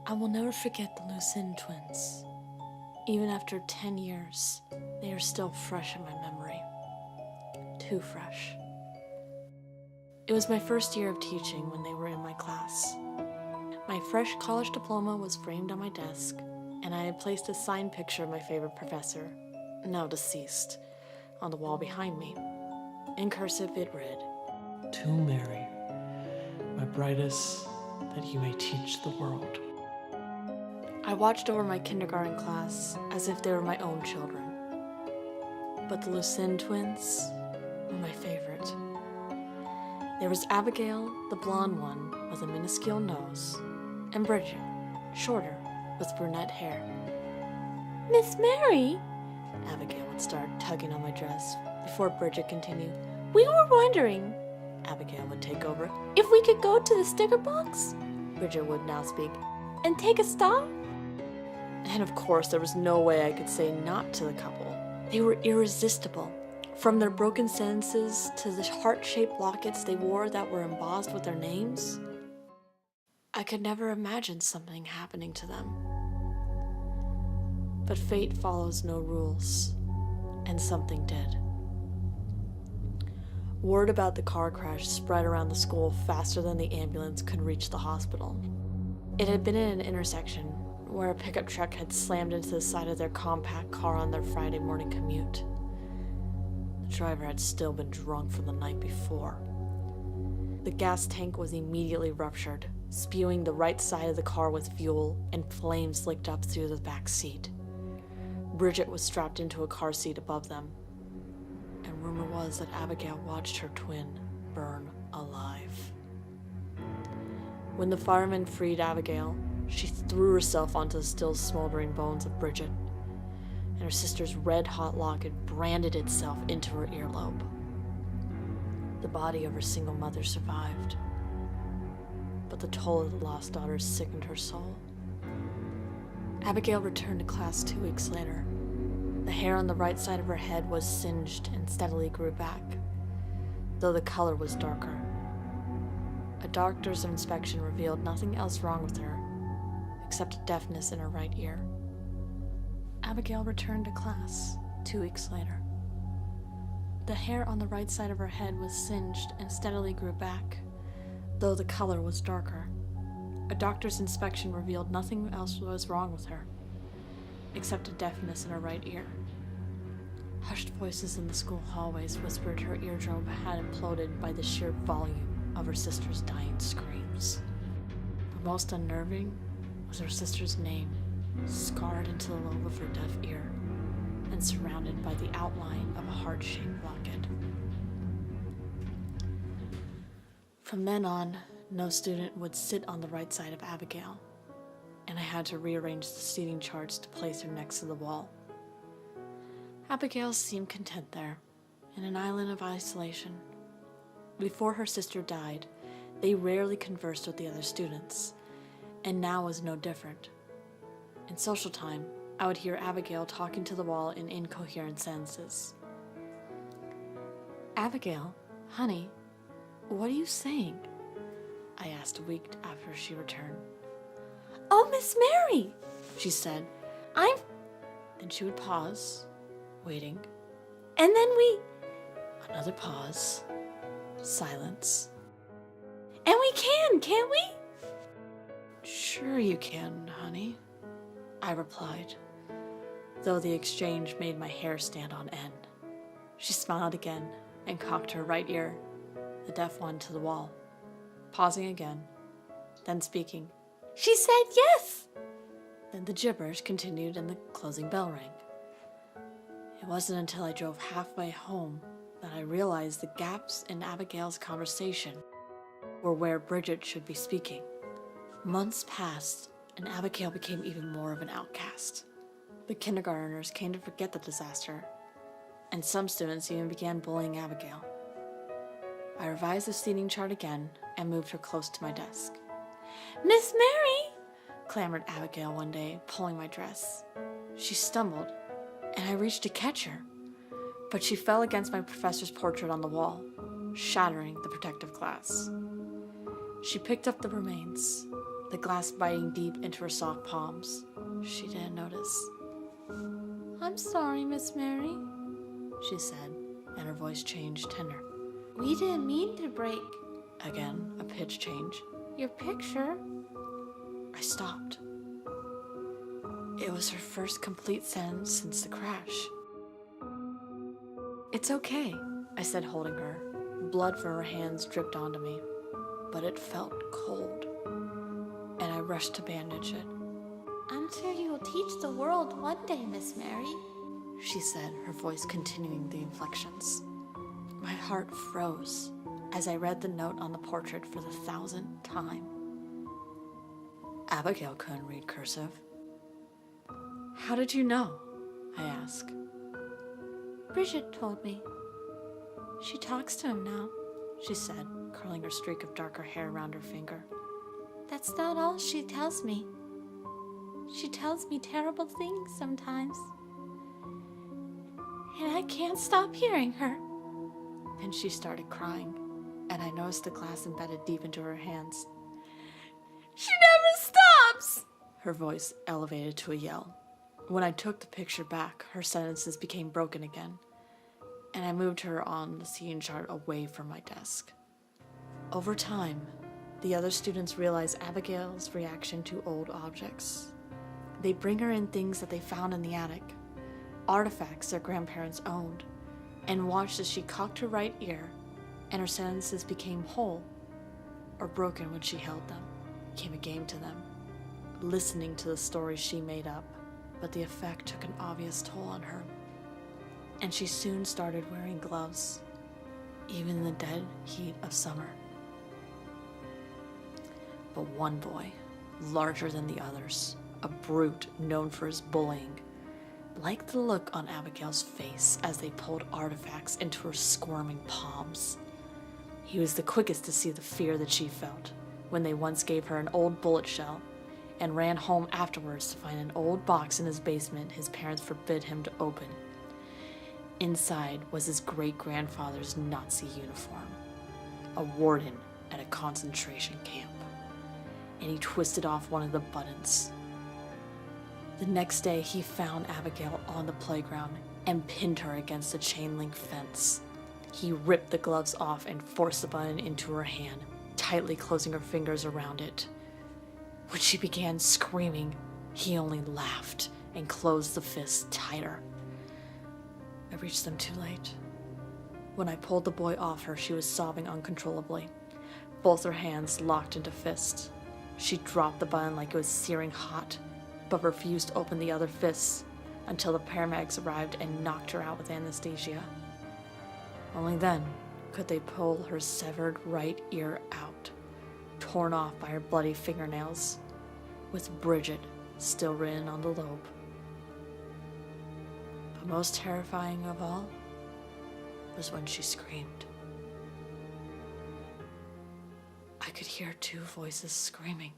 I will never forget the Lucienne twins. Even after 10 years, they are still fresh in my memory. Too fresh. It was my first year of teaching when they were in my class. My fresh college diploma was framed on my desk, and I had placed a signed picture of my favorite professor, now deceased, on the wall behind me. In cursive, it read, "To Mary, my brightest, that you may teach the world." I watched over my kindergarten class as if they were my own children. But the Lucienne twins were my favorite. There was Abigail, the blonde one with a minuscule nose, and Bridget, shorter, with brunette hair. "Miss Mary," Abigail would start tugging on my dress before Bridget continued. "We were wondering," Abigail would take over, "if we could go to the sticker box," Bridget would now speak, "and take a stop." And of course, there was no way I could say not to the couple. They were irresistible. From their broken sentences to the heart-shaped lockets they wore that were embossed with their names. I could never imagine something happening to them. But fate follows no rules, and something did. Word about the car crash spread around the school faster than the ambulance could reach the hospital. It had been in an intersection where a pickup truck had slammed into the side of their compact car on their Friday morning commute. The driver had still been drunk from the night before. The gas tank was immediately ruptured, spewing the right side of the car with fuel, and flames licked up through the back seat. Bridget was strapped into a car seat above them, and rumor was that Abigail watched her twin burn alive. When the firemen freed Abigail, she threw herself onto the still smoldering bones of Bridget, and her sister's red-hot locket branded itself into her earlobe. The body of her single mother survived, but the toll of the lost daughters sickened her soul. Abigail returned to class 2 weeks later. The hair on the right side of her head was singed and steadily grew back, though the color was darker. A doctor's inspection revealed nothing else wrong with her, except a deafness in her right ear. Abigail returned to class 2 weeks later. The hair on the right side of her head was singed and steadily grew back, though the color was darker. A doctor's inspection revealed nothing else was wrong with her, except a deafness in her right ear. Hushed voices in the school hallways whispered her eardrum had imploded by the sheer volume of her sister's dying screams. But most unnerving was her sister's name, scarred into the lobe of her deaf ear and surrounded by the outline of a heart-shaped locket. From then on, no student would sit on the right side of Abigail, and I had to rearrange the seating charts to place her next to the wall. Abigail seemed content there, in an island of isolation. Before her sister died, they rarely conversed with the other students, and now was no different. In social time, I would hear Abigail talking to the wall in incoherent sentences. "Abigail, honey, what are you saying?" I asked a week after she returned. "Oh, Miss Mary," she said, Then she would pause, waiting. "And then Another pause. Silence. "And we can't we?" "Sure you can, honey," I replied, though the exchange made my hair stand on end. She smiled again and cocked her right ear, the deaf one, to the wall, pausing again, then speaking. "She said yes!" Then the gibberish continued and the closing bell rang. It wasn't until I drove halfway home that I realized the gaps in Abigail's conversation were where Bridget should be speaking. Months passed, and Abigail became even more of an outcast. The kindergartners came to forget the disaster, and some students even began bullying Abigail. I revised the seating chart again and moved her close to my desk. "Miss Mary!" clamored Abigail one day, pulling my dress. She stumbled, and I reached to catch her, but she fell against my professor's portrait on the wall, shattering the protective glass. She picked up the remains, the glass biting deep into her soft palms. She didn't notice. "I'm sorry, Miss Mary," she said, and her voice changed tender. "We didn't mean to break," again, a pitch change, "your picture." I stopped. It was her first complete sentence since the crash. "It's okay," I said, holding her. Blood from her hands dripped onto me, but it felt cold, and I rushed to bandage it. "I'm sure you will teach the world one day, Miss Mary," she said, her voice continuing the inflections. My heart froze as I read the note on the portrait for the 1,000th time. Abigail couldn't read cursive. "How did you know?" I asked. "Bridget told me. She talks to him now," she said, curling her streak of darker hair around her finger. "That's not all she tells me. She tells me terrible things sometimes. And I can't stop hearing her." Then she started crying, and I noticed the glass embedded deep into her hands. "She never stops!" Her voice elevated to a yell. When I took the picture back, her sentences became broken again, and I moved her on the scene chart away from my desk. Over time, the other students realized Abigail's reaction to old objects. They bring her in things that they found in the attic, artifacts their grandparents owned, and watched as she cocked her right ear, and her sentences became whole or broken when she held them. It became a game to them, listening to the stories she made up, but the effect took an obvious toll on her, and she soon started wearing gloves, even in the dead heat of summer. But one boy, larger than the others, a brute known for his bullying, liked the look on Abigail's face as they pulled artifacts into her squirming palms. He was the quickest to see the fear that she felt when they once gave her an old bullet shell and ran home afterwards to find an old box in his basement his parents forbid him to open. Inside was his great-grandfather's Nazi uniform, a warden at a concentration camp, and he twisted off one of the buttons. The next day, he found Abigail on the playground and pinned her against a chain-link fence. He ripped the gloves off and forced the button into her hand, tightly closing her fingers around it. When she began screaming, he only laughed and closed the fist tighter. I reached them too late. When I pulled the boy off her, she was sobbing uncontrollably, both her hands locked into fists. She dropped the button like it was searing hot, but refused to open the other fists until the paramedics arrived and knocked her out with anesthesia. Only then could they pull her severed right ear out, torn off by her bloody fingernails, with Bridget still written on the lobe. But most terrifying of all was when she screamed. I could hear two voices screaming.